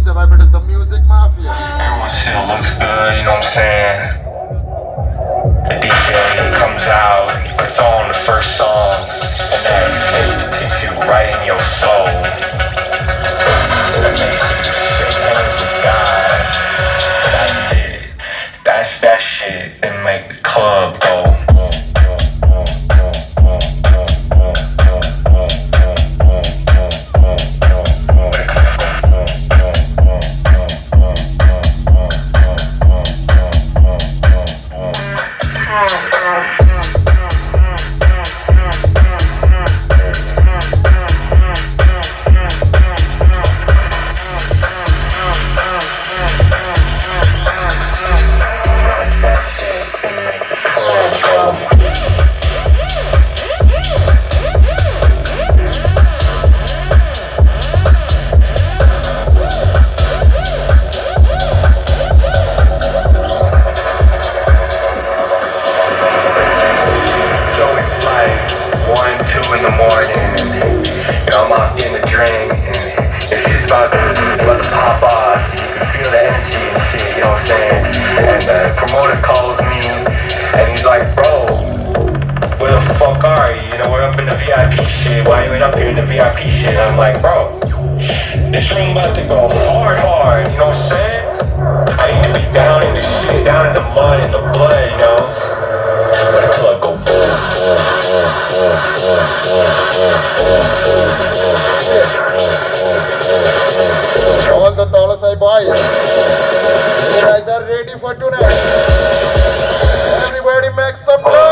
DJ Vibrators, the music mafia. Everyone still looks good, you know what I'm saying? The DJ comes out, he puts on the first song, and that bass hits you right in your soul. That makes you shake hands with God. That's it. That's that shit that make the club go. Promoter calls me and he's like, bro, where the fuck are you? You know, we're up in the VIP shit. Why you ain't up here in the VIP shit? And I'm like, bro, this room about to go hard, you know what I'm saying? I need to be down in the shit, down in the mud, in the blood, you know? Where the club go boom. All the Talasahi boys, you guys are ready for tonight. Everybody make some noise.